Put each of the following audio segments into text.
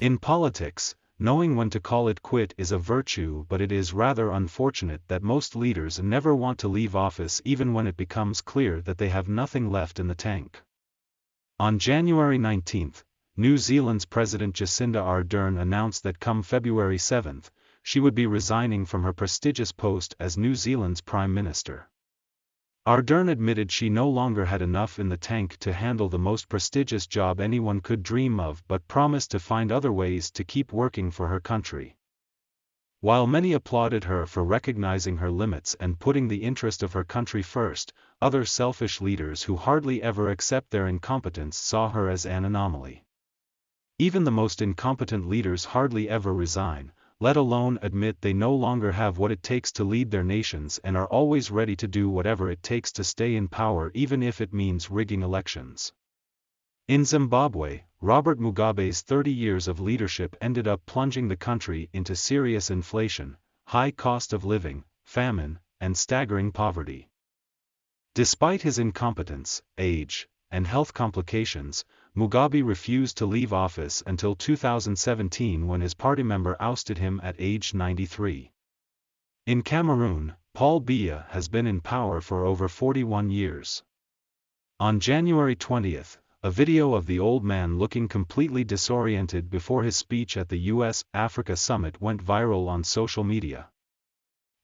In politics, knowing when to call it quit is a virtue, but it is rather unfortunate that most leaders never want to leave office even when it becomes clear that they have nothing left in the tank. On January 19, New Zealand's President Jacinda Ardern announced that come February 7, she would be resigning from her prestigious post as New Zealand's Prime Minister. Ardern admitted she no longer had enough in the tank to handle the most prestigious job anyone could dream of, but promised to find other ways to keep working for her country. While many applauded her for recognizing her limits and putting the interest of her country first, other selfish leaders who hardly ever accept their incompetence saw her as an anomaly. Even the most incompetent leaders hardly ever resign, let alone admit they no longer have what it takes to lead their nations, and are always ready to do whatever it takes to stay in power, even if it means rigging elections. In Zimbabwe, Robert Mugabe's 30 years of leadership ended up plunging the country into serious inflation, high cost of living, famine, and staggering poverty. Despite his incompetence, age, and health complications, Mugabe refused to leave office until 2017, when his party member ousted him at age 93. In Cameroon, Paul Biya has been in power for over 41 years. On January 20, a video of the old man looking completely disoriented before his speech at the US-Africa Summit went viral on social media.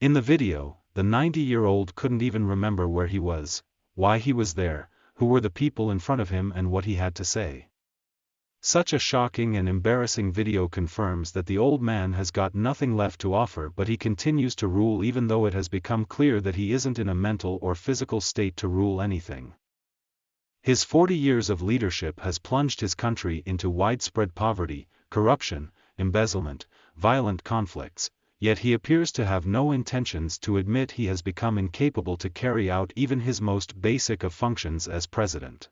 In the video, the 90-year-old couldn't even remember where he was, why he was there, who were the people in front of him, and what he had to say. Such a shocking and embarrassing video confirms that the old man has got nothing left to offer, but he continues to rule even though it has become clear that he isn't in a mental or physical state to rule anything. His 40 years of leadership has plunged his country into widespread poverty, corruption, embezzlement, violent conflicts, yet he appears to have no intentions to admit he has become incapable to carry out even his most basic of functions as president.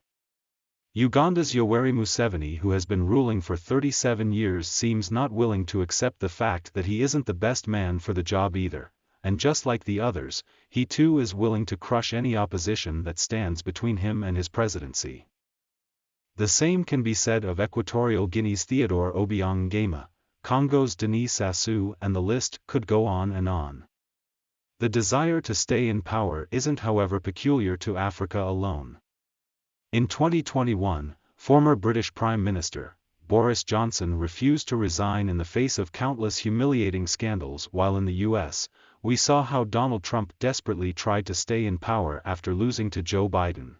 Uganda's Yoweri Museveni, who has been ruling for 37 years, seems not willing to accept the fact that he isn't the best man for the job either, and just like the others, he too is willing to crush any opposition that stands between him and his presidency. The same can be said of Equatorial Guinea's Theodore Obiang Nguema, Congo's Denis Sassou, and the list could go on and on. The desire to stay in power isn't, however, peculiar to Africa alone. In 2021, former British Prime Minister Boris Johnson refused to resign in the face of countless humiliating scandals, while in the US, we saw how Donald Trump desperately tried to stay in power after losing to Joe Biden.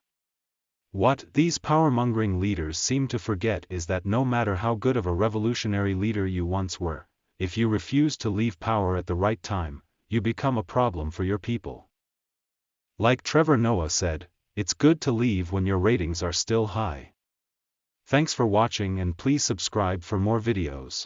What these power-mongering leaders seem to forget is that no matter how good of a revolutionary leader you once were, if you refuse to leave power at the right time, you become a problem for your people. Like Trevor Noah said, it's good to leave when your ratings are still high. Thanks for watching, and please subscribe for more videos.